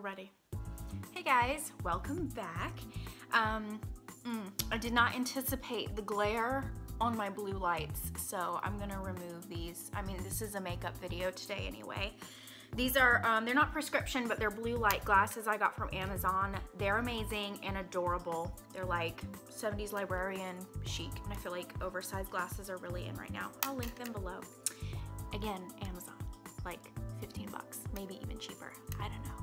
We're ready. Hey guys, welcome back. I did not anticipate the glare on my blue lights, so I'm gonna remove these. I mean, this is a makeup video today anyway. These are, they're not prescription, but they're blue light glasses I got from Amazon. They're amazing and adorable. They're like 70s librarian chic, and I feel like oversized glasses are really in right now. I'll link them below. Again, Amazon, like 15 bucks, maybe even cheaper, I don't know.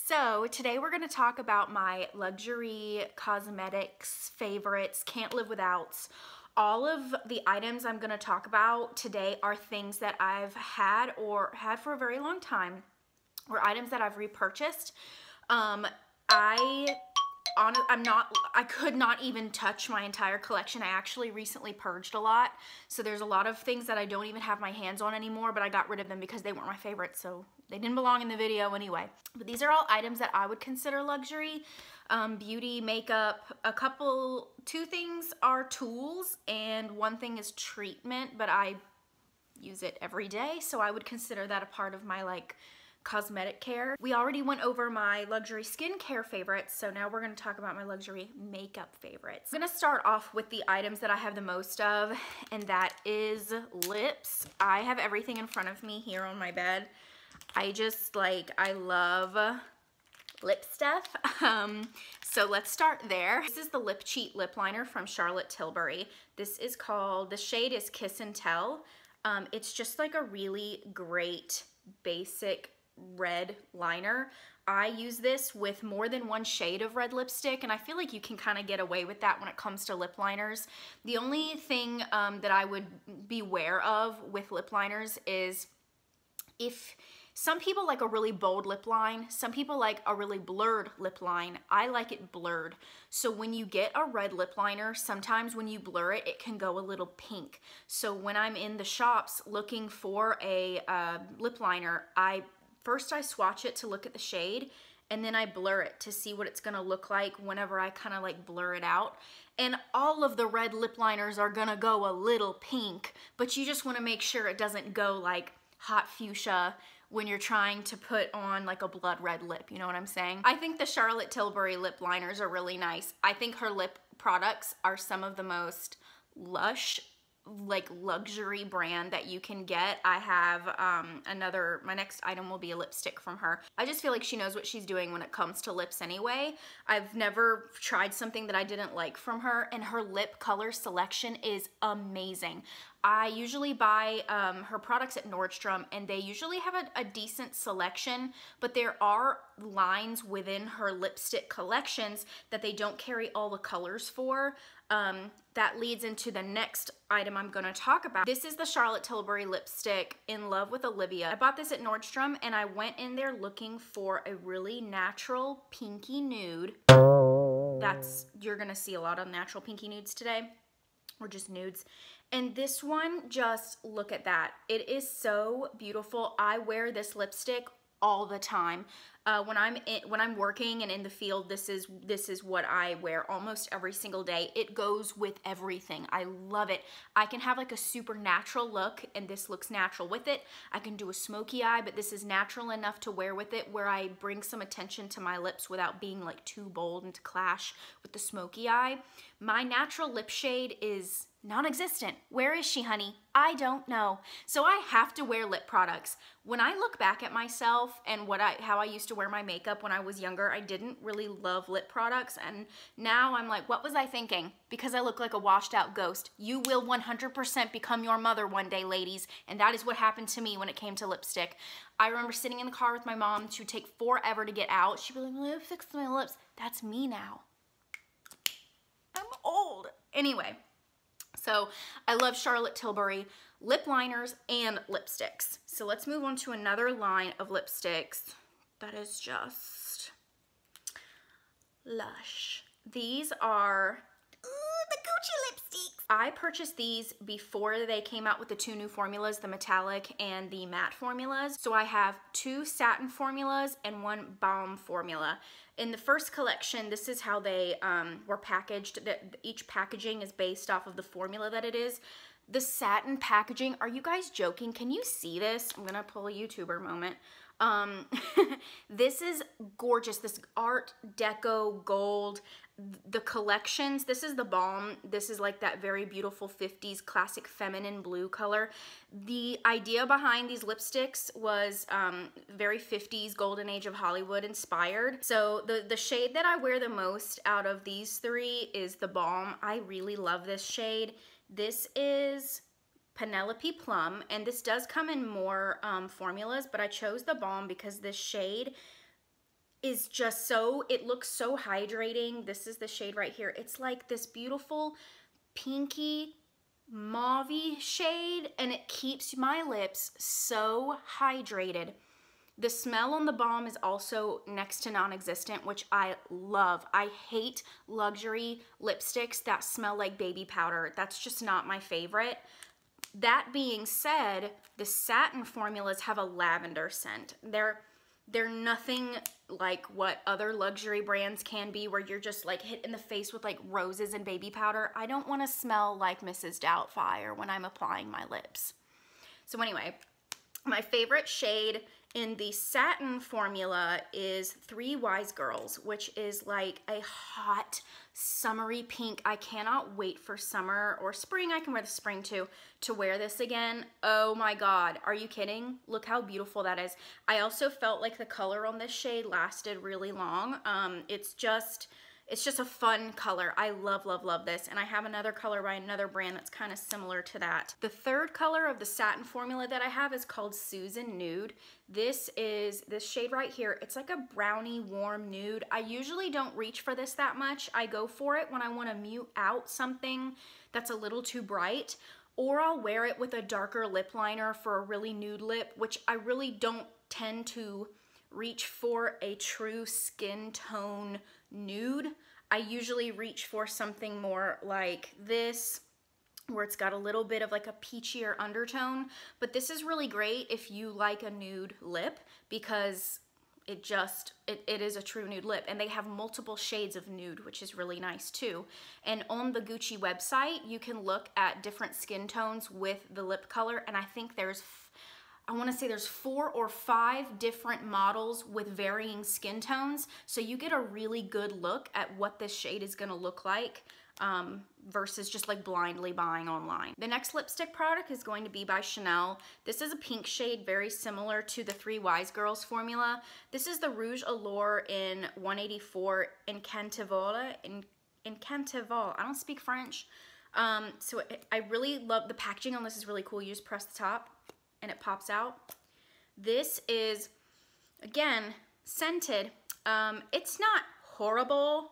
So today we're gonna talk about my luxury cosmetics favorites, can't live withouts. All of the items I'm gonna talk about today are things that I've had or had for a very long time, or items that I've repurchased. I could not even touch my entire collection. I actually recently purged a lot, so there's a lot of things that I don't even have my hands on anymore, but I got rid of them because they weren't my favorites, so they didn't belong in the video anyway. But these are all items that I would consider luxury, beauty, makeup. Two things are tools, and one thing is treatment, but I use it every day, so I would consider that a part of my like cosmetic care. We already went over my luxury skincare favorites, so now we're gonna talk about my luxury makeup favorites. I'm gonna start off with the items that I have the most of, and that is lips. I have everything in front of me here on my bed. I love lip stuff. So let's start there. This is the Lip Cheat lip liner from Charlotte Tilbury. This is called, the shade is Kiss and Tell. It's just like a really great basic red liner. I use this with more than one shade of red lipstick, and I feel like you can kind of get away with that when it comes to lip liners. The only thing that I would beware of with lip liners is if some people like a really bold lip line, some people like a really blurred lip line. I like it blurred. So when you get a red lip liner, sometimes when you blur it, it can go a little pink. So when I'm in the shops looking for a lip liner, First I swatch it to look at the shade, and then I blur it to see what it's gonna look like whenever I kind of like blur it out. And all of the red lip liners are gonna go a little pink, but you just wanna make sure it doesn't go like hot fuchsia when you're trying to put on like a blood red lip, you know what I'm saying? I think the Charlotte Tilbury lip liners are really nice. I think her lip products are some of the most lush, like luxury brand that you can get. I have my next item will be a lipstick from her. I just feel like she knows what she's doing when it comes to lips anyway. I've never tried something that I didn't like from her, and her lip color selection is amazing. I usually buy her products at Nordstrom, and they usually have a decent selection, but there are lines within her lipstick collections that they don't carry all the colors for. That leads into the next item I'm gonna talk about. This is the Charlotte Tilbury lipstick In Love with Olivia. I bought this at Nordstrom, and I went in there looking for a really natural pinky nude. You're gonna see a lot of natural pinky nudes today, or just nudes. And this one, just look at that. It is so beautiful. I wear this lipstick all the time. When I'm working and in the field, this is what I wear almost every single day. It goes with everything. I love it. I can have like a super natural look, and this looks natural with it. I can do a smoky eye, but this is natural enough to wear with it, where I bring some attention to my lips without being like too bold and to clash with the smoky eye. My natural lip shade is non-existent. Where is she, honey? I don't know. So I have to wear lip products. When I look back at myself and how I used to wear my makeup when I was younger, I didn't really love lip products, and now I'm like, what was I thinking? Because I look like a washed out ghost. You will 100% become your mother one day, ladies, and that is what happened to me when it came to lipstick. I remember sitting in the car with my mom. She would take forever to get out. She'd be like, well, fix my lips. That's me now. I'm old. Anyway. So I love Charlotte Tilbury lip liners and lipsticks. So let's move on to another line of lipsticks that is just lush. These are the Gucci lipsticks. I purchased these before they came out with the two new formulas, the metallic and the matte formulas. So I have two satin formulas and one balm formula. In the first collection, this is how they were packaged. Each packaging is based off of the formula that it is. The satin packaging, are you guys joking? Can you see this? I'm gonna pull a YouTuber moment. This is gorgeous. This Art Deco gold. The collections, this is the balm. This is like that very beautiful 50s classic feminine blue color. The idea behind these lipsticks was very 50s golden age of Hollywood inspired. So the shade that I wear the most out of these three is the balm. I really love this shade. This is Penelope Plum, and this does come in more formulas, but I chose the balm because this shade is just so, it looks so hydrating. This is the shade right here. It's like this beautiful pinky mauve-y shade, and it keeps my lips so hydrated. The smell on the balm is also next to non-existent, which I love. I hate luxury lipsticks that smell like baby powder. That's just not my favorite. That being said, the satin formulas have a lavender scent. They're nothing like what other luxury brands can be, where you're just like hit in the face with like roses and baby powder. I don't want to smell like Mrs. Doubtfire when I'm applying my lips. So anyway, my favorite shade in the satin formula is Three Wise Girls, which is like a hot summery pink. I cannot wait for summer or spring. I can wear the spring too, to wear this again. Oh my God, are you kidding? Look how beautiful that is. I also felt like the color on this shade lasted really long. It's just a fun color. I love, love, love this. And I have another color by another brand that's kind of similar to that. The third color of the satin formula that I have is called Susan Nude. This is this shade right here. It's like a brownie warm nude. I usually don't reach for this that much. I go for it when I want to mute out something that's a little too bright, or I'll wear it with a darker lip liner for a really nude lip, which I really don't tend to reach for a true skin tone nude. I usually reach for something more like this, where it's got a little bit of like a peachier undertone. But this is really great if you like a nude lip, because it is a true nude lip, and they have multiple shades of nude, which is really nice too. And on the Gucci website, you can look at different skin tones with the lip color, and I think there's, I want to say there's 4 or 5 different models with varying skin tones, so you get a really good look at what this shade is going to look like versus just like blindly buying online. The next lipstick product is going to be by Chanel. This is a pink shade very similar to the Three Wise Girls formula. This is the Rouge Allure in 184 Incantivol. I don't speak French. So I really love, the packaging on this is really cool. You just press the top and it pops out. This is, again, scented. It's not horrible.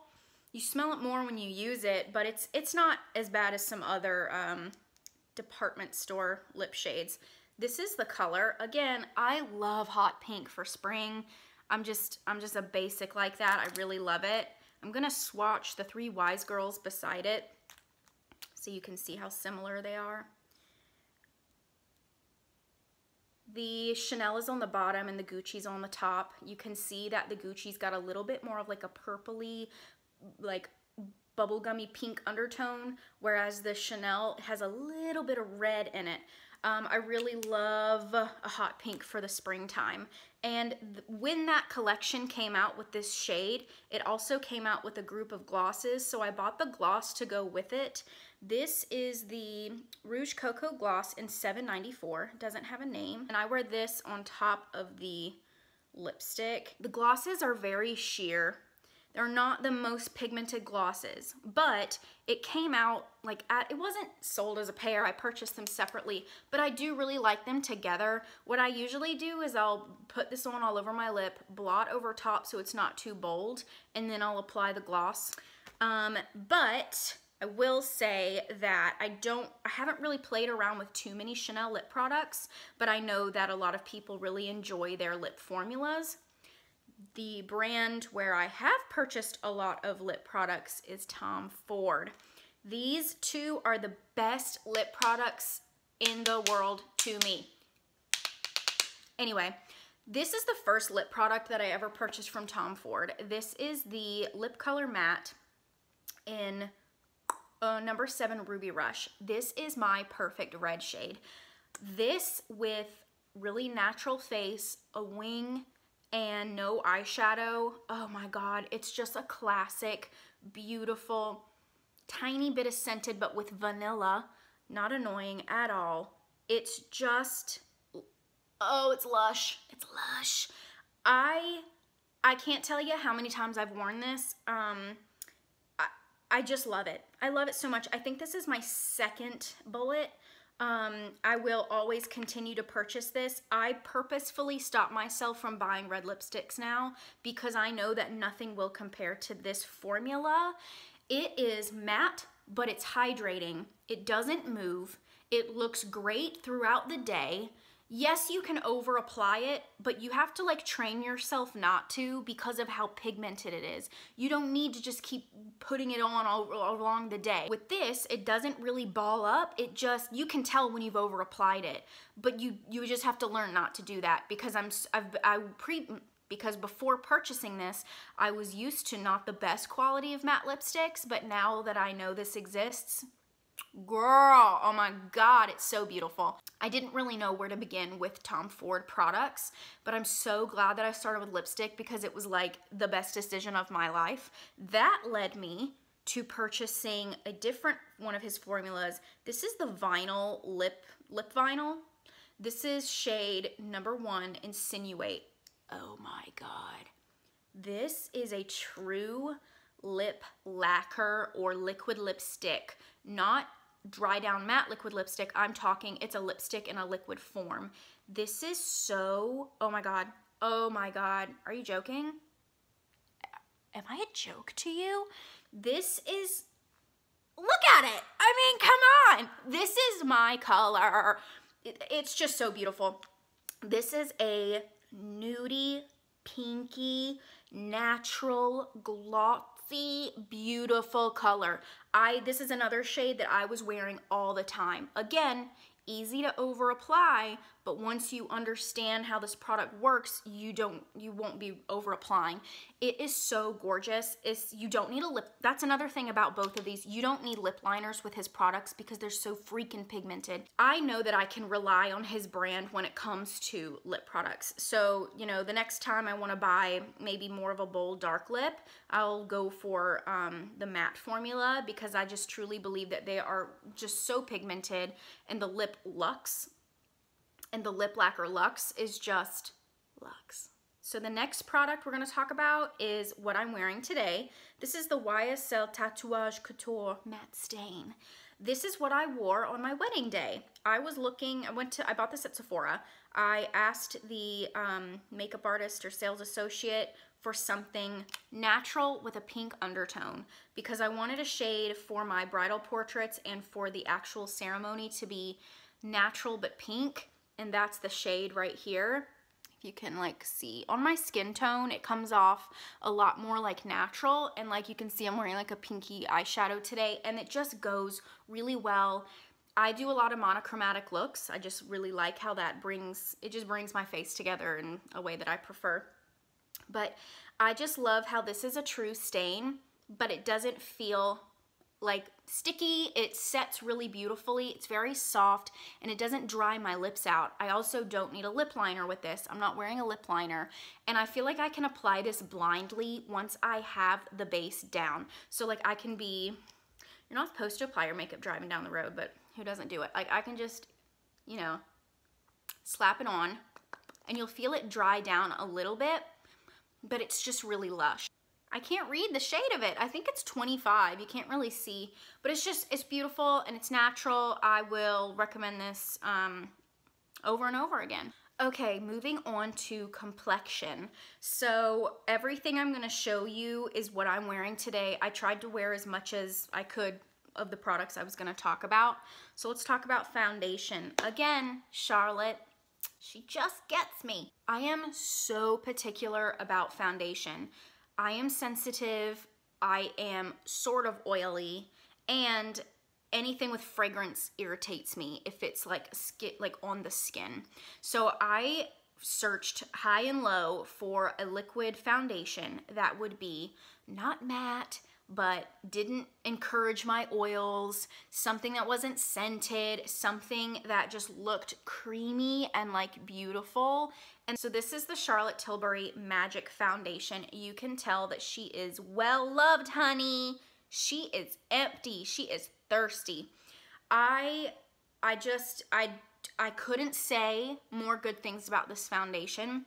You smell it more when you use it, but it's not as bad as some other department store lip shades. This is the color. Again, I love hot pink for spring. I'm just a basic like that. I really love it. I'm gonna swatch the Three Wise Girls beside it so you can see how similar they are. The Chanel is on the bottom and the Gucci's on the top. You can see that the Gucci's got a little bit more of like a purpley, like bubblegummy pink undertone, whereas the Chanel has a little bit of red in it. I really love a hot pink for the springtime. And when that collection came out with this shade, it also came out with a group of glosses, so I bought the gloss to go with it. This is the Rouge Coco Gloss in $7.94. Doesn't have a name. And I wear this on top of the lipstick. The glosses are very sheer. They're not the most pigmented glosses, but it came out like it wasn't sold as a pair. I purchased them separately, but I do really like them together. What I usually do is I'll put this on all over my lip, blot over top so it's not too bold, and then I'll apply the gloss. But I will say that I haven't really played around with too many Chanel lip products, but I know that a lot of people really enjoy their lip formulas. The brand where I have purchased a lot of lip products is Tom Ford. These two are the best lip products in the world to me. Anyway, this is the first lip product that I ever purchased from Tom Ford. This is the Lip Color Matte in number 7 Ruby Rush. This is my perfect red shade. This with really natural face, a wing, and no eyeshadow. Oh my God, it's just a classic, beautiful, tiny bit of scented, but with vanilla. Not annoying at all. It's just, oh, it's lush. It's lush. I can't tell you how many times I've worn this. I just love it. I love it so much. I think this is my second bullet. I will always continue to purchase this. I purposefully stop myself from buying red lipsticks now because I know that nothing will compare to this formula. It is matte, but it's hydrating. It doesn't move. It looks great throughout the day. Yes, you can over apply it, but you have to like train yourself not to because of how pigmented it is. You don't need to just keep putting it on all along the day. With this, it doesn't really ball up. It just, you can tell when you've over applied it, but you just have to learn not to do that because because before purchasing this, I was used to not the best quality of matte lipsticks, but now that I know this exists, girl, oh my God, it's so beautiful. I didn't really know where to begin with Tom Ford products, but I'm so glad that I started with lipstick because it was like the best decision of my life. That led me to purchasing a different one of his formulas. This is the vinyl lip vinyl. This is shade number 1, Insinuate. Oh my God. This is a true lip lacquer or liquid lipstick, not dry down matte liquid lipstick. I'm talking it's a lipstick in a liquid form. This is so, oh my God. Oh my God. Are you joking? Am I a joke to you? This is, look at it. I mean, come on. This is my color. It's just so beautiful. This is a nudie, pinky, natural, glossy, beautiful color. This is another shade that I was wearing all the time. Again, easy to over apply, but once you understand how this product works, you won't be over applying. It is so gorgeous. You don't need a lip. That's another thing about both of these. You don't need lip liners with his products because they're so freaking pigmented. I know that I can rely on his brand when it comes to lip products. So, you know, the next time I want to buy maybe more of a bold dark lip, I'll go for the matte formula because I just truly believe that they are just so pigmented, and the lip Luxe and the lip lacquer Luxe is just Luxe. So the next product we're going to talk about is what I'm wearing today. This is the YSL Tatouage Couture Matte Stain. This is what I wore on my wedding day. I bought this at Sephora. I asked the makeup artist or sales associate for something natural with a pink undertone because I wanted a shade for my bridal portraits and for the actual ceremony to be natural but pink, and that's the shade right here. If you can like see on my skin tone, it comes off a lot more like natural, and like you can see I'm wearing like a pinky eyeshadow today, and it just goes really well. I do a lot of monochromatic looks. I just really like how it just brings my face together in a way that I prefer. But I just love how this is a true stain, but it doesn't feel like sticky. It sets really beautifully. It's very soft, and it doesn't dry my lips out. I also don't need a lip liner with this. I'm not wearing a lip liner, and I feel like I can apply this blindly once I have the base down. So like I can be, you're not supposed to apply your makeup driving down the road, but who doesn't do it? Like I can just, you know, slap it on, and you'll feel it dry down a little bit, but it's just really lush. I can't read the shade of it. I think it's 25. You can't really see, but it's beautiful and it's natural. I will recommend this over and over again. Okay, moving on to Complexion. So everything I'm gonna show you is what I'm wearing today. I tried to wear as much as I could of the products I was gonna talk about. So let's talk about foundation. Again, Charlotte, she just gets me. I am so particular about foundation. I am sensitive, I am sort of oily, and anything with fragrance irritates me if it's like on the skin. So I searched high and low for a liquid foundation that would be not matte, but didn't encourage my oils, something that wasn't scented, something that just looked creamy and like beautiful. And so this is the Charlotte Tilbury Magic Foundation. You can tell that she is well loved, honey. She is empty. She is thirsty. I couldn't say more good things about this foundation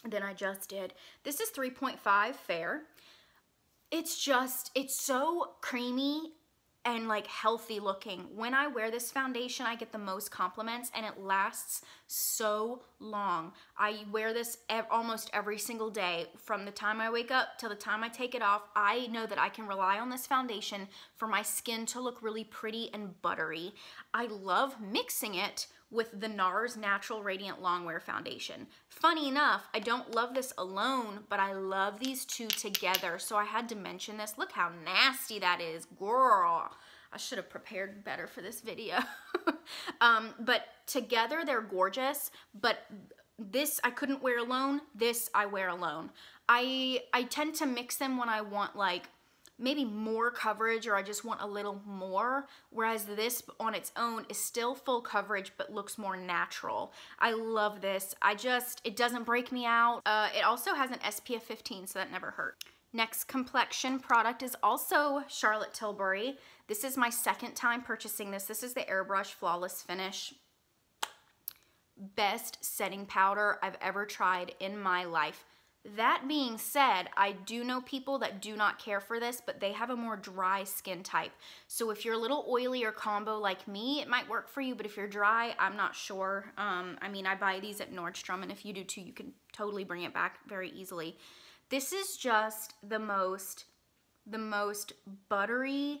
than I just did. This is 3.5 Fair. It's so creamy and like healthy looking. When I wear this foundation, I get the most compliments and it lasts so long. I wear this almost every single day. From the time I wake up till the time I take it off, I know that I can rely on this foundation for my skin to look really pretty and buttery. I love mixing it with the Nars Natural Radiant Longwear Foundation. Funny enough, I don't love this alone, but I love these two together, so I had to mention this. Look how nasty that is, girl. I should have prepared better for this video. But together they're gorgeous, but this I couldn't wear alone, this I wear alone. I tend to mix them when I want like maybe more coverage or I just want a little more, whereas this on its own is still full coverage but looks more natural. I love this. It doesn't break me out. It also has an SPF 15, so that never hurt. Next Complexion product is also Charlotte Tilbury. This is my second time purchasing this. This is the Airbrush Flawless Finish. Best setting powder I've ever tried in my life. That being said, I do know people that do not care for this, but they have a more dry skin type. So if you're a little oily or combo like me, it might work for you, but if you're dry, I'm not sure. I mean, I buy these at Nordstrom, and if you do too, you can totally bring it back very easily. This is just the most buttery,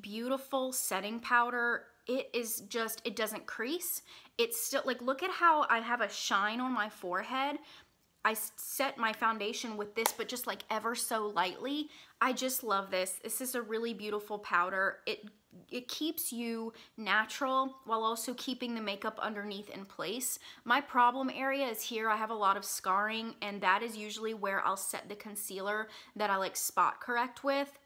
beautiful setting powder. It is just, it doesn't crease. It's still, like, look at how I have a shine on my forehead. I set my foundation with this, but just like ever so lightly. I just love this. This is a really beautiful powder. It keeps you natural while also keeping the makeup underneath in place. My problem area is here. I have a lot of scarring, and that is usually where I'll set the concealer that I like spot correct with.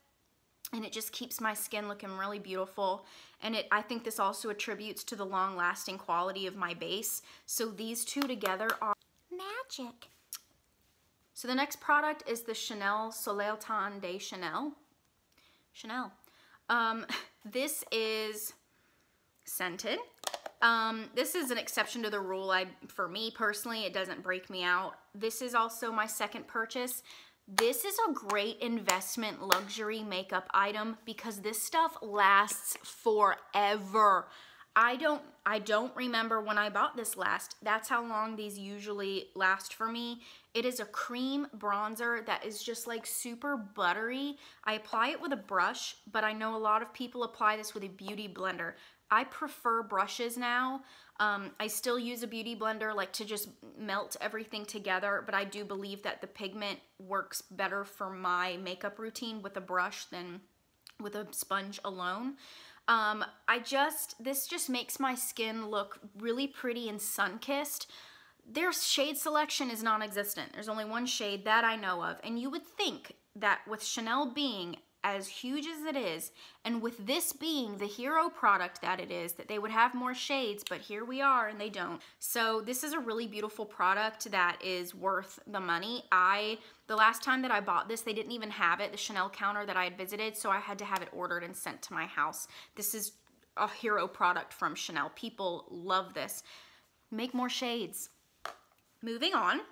And it just keeps my skin looking really beautiful. And I think this also attributes to the long-lasting quality of my base. So these two together are magic. So the next product is the Chanel Soleil Tan de Chanel. This is scented. This is an exception to the rule. For me personally, it doesn't break me out. This is also my second purchase. This is a great investment luxury makeup item because this stuff lasts forever. I don't remember when I bought this last. That's how long these usually last for me. It is a cream bronzer that is just like super buttery. I apply it with a brush, but I know a lot of people apply this with a beauty blender. I prefer brushes now. I still use a beauty blender like to just melt everything together, but I do believe that the pigment works better for my makeup routine with a brush than with a sponge alone. This just makes my skin look really pretty and sun-kissed. Their shade selection is non-existent. There's only one shade that I know of, and you would think that with Chanel being as huge as it is, and with this being the hero product that it is, that they would have more shades, but here we are and they don't. So this is a really beautiful product that is worth the money. The last time that I bought this, they didn't even have it, the Chanel counter that I had visited, so I had to have it ordered and sent to my house. This is a hero product from Chanel. People love this. Make more shades. Moving on.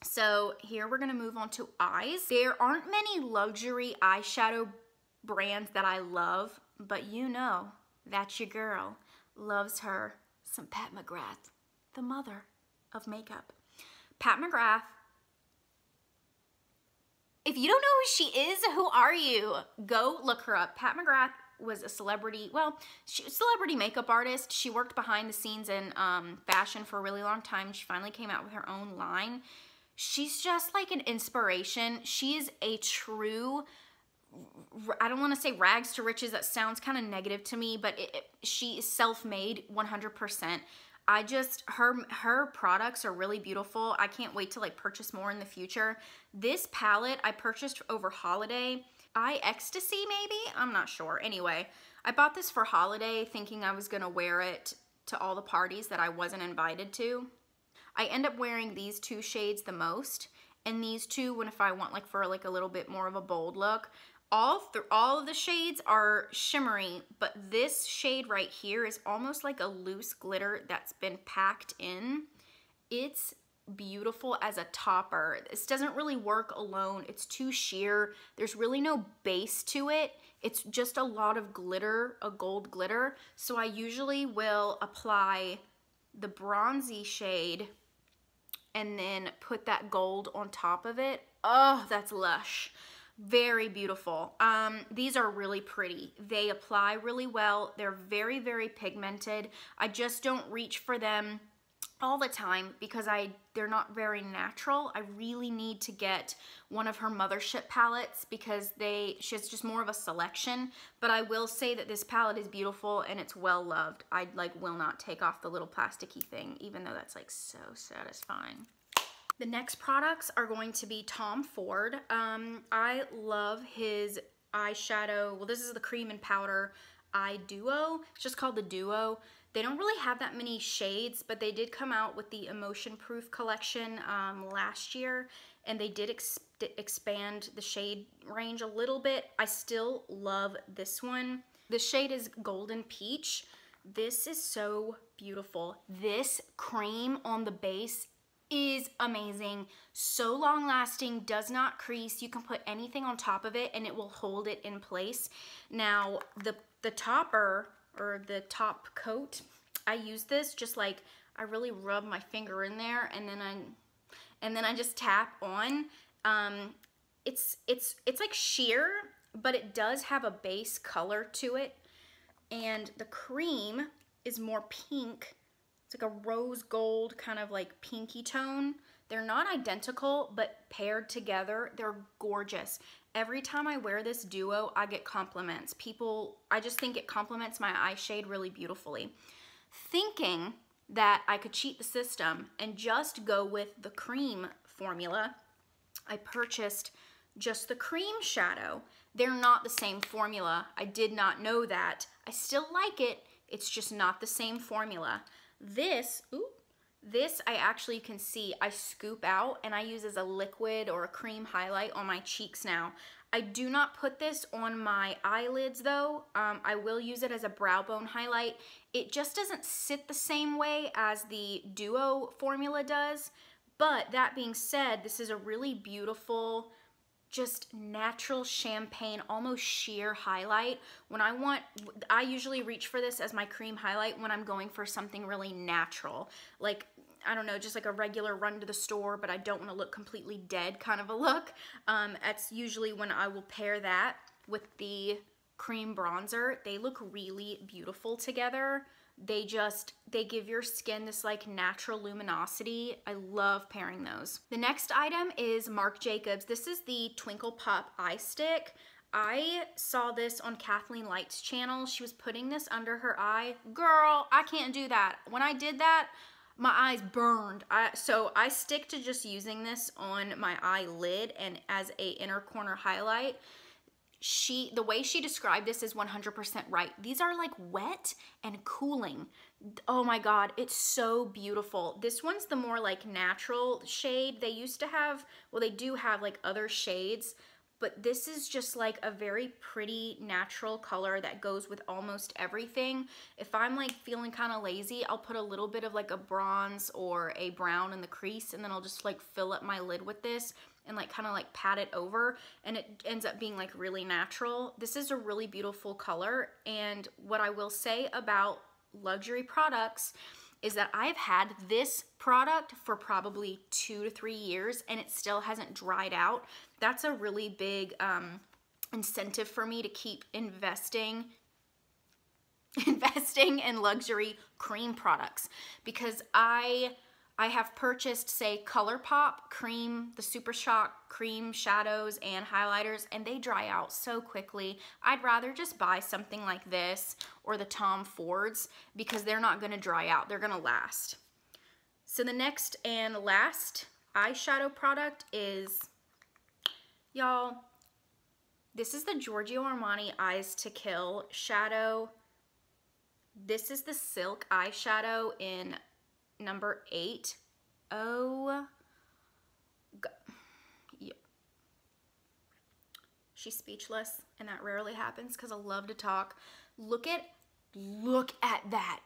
So here we're gonna move on to eyes. There aren't many luxury eyeshadow brands that I love, but you know that your girl loves her some Pat McGrath, the mother of makeup. Pat McGrath, if you don't know who she is, who are you? Go look her up. Pat McGrath was a celebrity, she was a celebrity makeup artist. She worked behind the scenes in fashion for a really long time. She finally came out with her own line. She's just like an inspiration. She is a true, I don't want to say rags to riches. That sounds kind of negative to me, but she is self-made 100%. Her products are really beautiful. I can't wait to like purchase more in the future. This palette I purchased over holiday. Eye Ecstasy maybe? I'm not sure. Anyway, I bought this for holiday thinking I was gonna wear it to all the parties that I wasn't invited to. I end up wearing these two shades the most, and these two if I want like for like a little bit more of a bold look. All of the shades are shimmery, but this shade right here is almost like a loose glitter that's been packed in. It's beautiful as a topper. This doesn't really work alone. It's too sheer. There's really no base to it. It's just a lot of glitter, a gold glitter. So I usually will apply the bronzy shade and then put that gold on top of it. Oh, that's lush. Very beautiful. These are really pretty. They apply really well. They're very, very pigmented. I just don't reach for them all the time because they're not very natural. I really need to get one of her Mothership palettes because she has just more of a selection. But I will say that this palette is beautiful and it's well loved. I will not take off the little plasticky thing, even though that's like so satisfying. The next products are going to be Tom Ford. I love his eyeshadow. Well, this is the cream and powder eye duo. It's just called the duo. They don't really have that many shades, but they did come out with the Emotion Proof collection last year, and they did expand the shade range a little bit. I still love this one. The shade is Golden Peach. This is so beautiful. This cream on the base is amazing, so long lasting, does not crease. You can put anything on top of it and it will hold it in place. Now the topper or the top coat, I use this just like I really rub my finger in there and then I just tap on. It's like sheer, but it does have a base color to it, and the cream is more pink. It's like a rose gold kind of like pinky tone. They're not identical, but paired together, they're gorgeous. Every time I wear this duo, I get compliments. I just think it complements my eye shade really beautifully. Thinking that I could cheat the system and just go with the cream formula, I purchased just the cream shadow. They're not the same formula. I did not know that. I still like it. It's just not the same formula. This I actually can see I scoop out and I use as a liquid or a cream highlight on my cheeks now. I do not put this on my eyelids though. I will use it as a brow bone highlight. It just doesn't sit the same way as the duo formula does. But that being said, this is a really beautiful, just natural champagne, almost sheer highlight. I usually reach for this as my cream highlight when I'm going for something really natural. Like, I don't know, just like a regular run to the store, but I don't want to look completely dead kind of a look. That's usually when I will pair that with the cream bronzer. They look really beautiful together. They give your skin this like natural luminosity. I love pairing those. The next item is Marc Jacobs. This is the Twinkle Pop Eye Stick. I saw this on Kathleen Light's channel. She was putting this under her eye. Girl, I can't do that. When I did that, my eyes burned. So I stick to just using this on my eyelid and as a inner corner highlight. The way she described this is 100% right. These are like wet and cooling. Oh my God, it's so beautiful. This one's the more like natural shade. They used to have, well, they do have like other shades, but this is just like a very pretty natural color that goes with almost everything. If I'm like feeling kind of lazy, I'll put a little bit of like a bronze or a brown in the crease, and then I'll just like fill up my lid with this and like kind of like pat it over, and it ends up being like really natural. This is a really beautiful color, and what I will say about luxury products is that I've had this product for probably 2 to 3 years and it still hasn't dried out. That's a really big incentive for me to keep investing in luxury cream products, because I have purchased, say, ColourPop cream, the Super Shock cream shadows and highlighters, and they dry out so quickly. I'd rather just buy something like this or the Tom Fords, because they're not gonna dry out, they're gonna last. So the next and last eyeshadow product is, y'all, This is the Giorgio Armani Eyes to Kill shadow. This is the Silk Eyeshadow in number 8. Oh, God. Yeah. She's speechless, and that rarely happens because I love to talk. Look at that.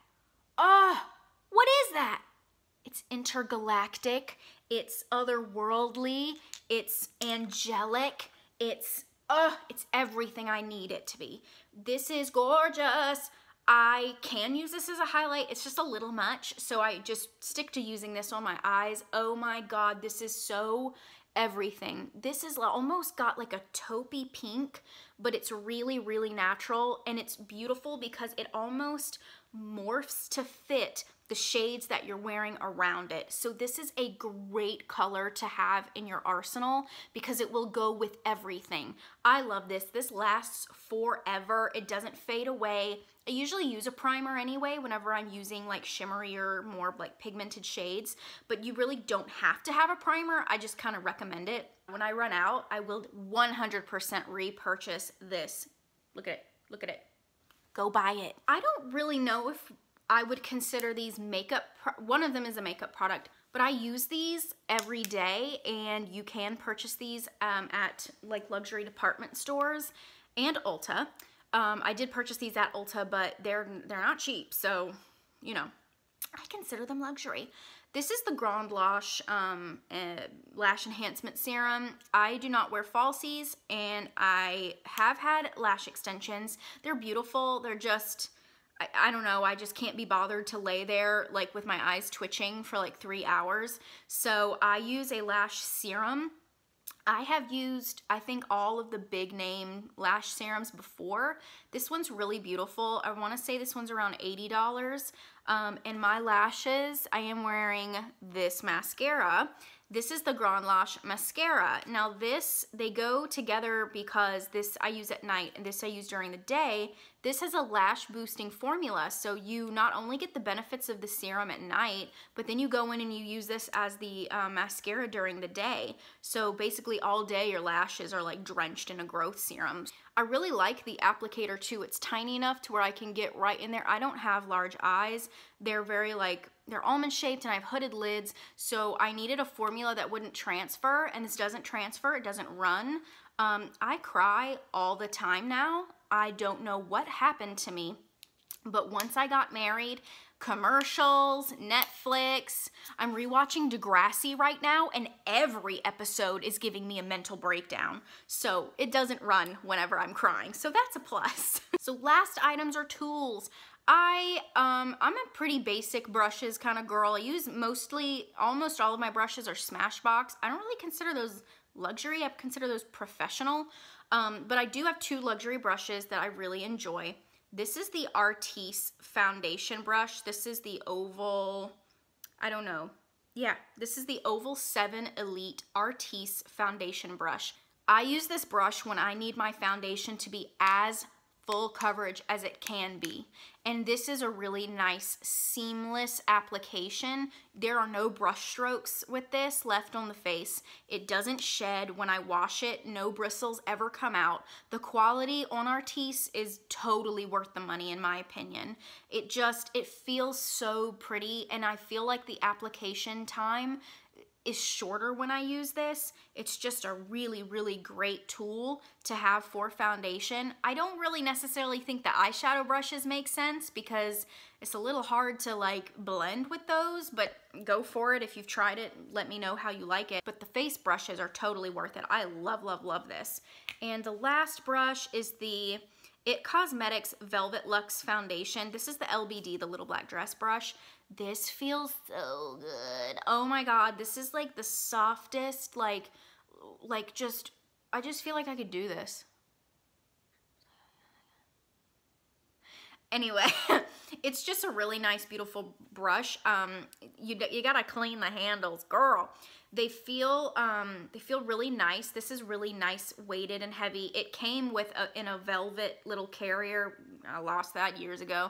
Oh, what is that? It's intergalactic, it's otherworldly, it's angelic, it's everything I need it to be. This is gorgeous. I can use this as a highlight. It's just a little much, so I just stick to using this on my eyes. Oh my God, this is so everything. This is almost got like a taupey pink, but it's really, really natural, and it's beautiful because it almost morphs to fit the shades that you're wearing around it. So this is a great color to have in your arsenal because it will go with everything. I love this. This lasts forever. It doesn't fade away. I usually use a primer anyway whenever I'm using like shimmery or more like pigmented shades, but you really don't have to have a primer. I just kind of recommend it. When I run out, I will 100% repurchase this. Look at it. Look at it. Go buy it. I don't really know if I would consider these makeup, one of them is a makeup product, but I use these every day, and you can purchase these at like luxury department stores and Ulta. I did purchase these at Ulta, but they're not cheap, so you know, I consider them luxury. This is the Grand Lash Lash Enhancement Serum. I do not wear falsies, and I have had lash extensions. They're beautiful. They're just, I don't know, I just can't be bothered to lay there like with my eyes twitching for like 3 hours. So I use a lash serum. I have used, I think, all of the big name lash serums before. This one's really beautiful. I want to say this one's around $80. And my lashes, I am wearing this mascara. This is the Grand Lash Mascara. Now this, they go together because this I use at night and this I use during the day. This has a lash boosting formula, so you not only get the benefits of the serum at night, but then you go in and you use this as the mascara during the day. So basically all day your lashes are like drenched in a growth serum. I really like the applicator too. It's tiny enough to where I can get right in there. I don't have large eyes. They're very like, they're almond shaped, and I have hooded lids, so I needed a formula that wouldn't transfer, and this doesn't transfer, it doesn't run. I cry all the time now. I don't know what happened to me, but once I got married, commercials, Netflix, I'm rewatching Degrassi right now, and every episode is giving me a mental breakdown. So it doesn't run whenever I'm crying, so that's a plus. So last items are tools. I'm a pretty basic brushes kind of girl. I use almost all of my brushes are Smashbox. I don't really consider those luxury. I consider those professional. But I do have 2 luxury brushes that I really enjoy. This is the Artiste foundation brush. This is the oval, I don't know. Yeah, this is the Oval 7 Elite Artiste foundation brush. I use this brush when I need my foundation to be as full coverage as it can be. And this is a really nice seamless application. There are no brush strokes with this left on the face. It doesn't shed when I wash it. No bristles ever come out. The quality on Artiste is totally worth the money in my opinion. It feels so pretty, and I feel like the application time is shorter when I use this. It's just a really, really great tool to have for foundation. I don't really necessarily think the eyeshadow brushes make sense because it's a little hard to like blend with those, but go for it. If you've tried it, let me know how you like it. But the face brushes are totally worth it. I love, love, love this. And the last brush is the It Cosmetics Velvet Luxe Foundation. This is the LBD, the little black dress brush. This feels so good. Oh my God, this is like the softest, I just feel like I could do this. Anyway, it's just a really nice, beautiful brush. You gotta clean the handles, girl. They feel really nice. This is really nice, weighted and heavy. It came with in a velvet little carrier. I lost that years ago.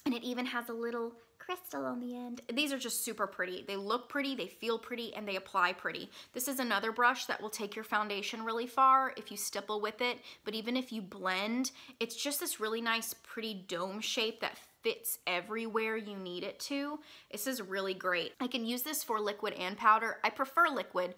And it even has a little crystal on the end. These are just super pretty. They look pretty, they feel pretty, and they apply pretty. This is another brush that will take your foundation really far if you stipple with it, but even if you blend, it's just this really nice, pretty dome shape that fits everywhere you need it to. This is really great. I can use this for liquid and powder. I prefer liquid,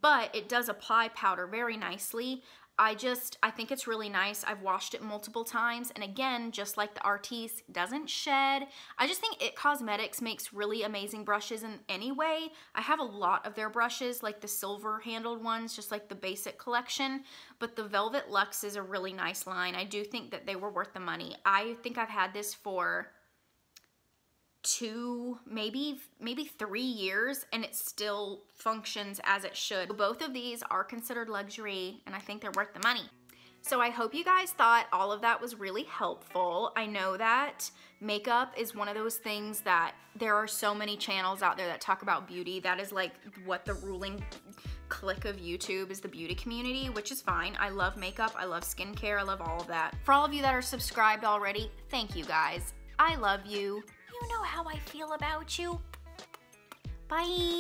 but it does apply powder very nicely. I think it's really nice. I've washed it multiple times, and again, just like the Artiste, doesn't shed. I just think It Cosmetics makes really amazing brushes in any way. I have a lot of their brushes, like the silver handled ones, just like the basic collection, but the Velvet Luxe is a really nice line. I do think that they were worth the money. I think I've had this for 2, maybe 3 years, and it still functions as it should. Both of these are considered luxury, and I think they're worth the money. So I hope you guys thought all of that was really helpful. I know that makeup is one of those things that there are so many channels out there that talk about beauty. That is like what the ruling clique of YouTube is, the beauty community, which is fine. I love makeup, I love skincare, I love all of that. For all of you that are subscribed already, thank you guys. I love you. You know how I feel about you. Bye.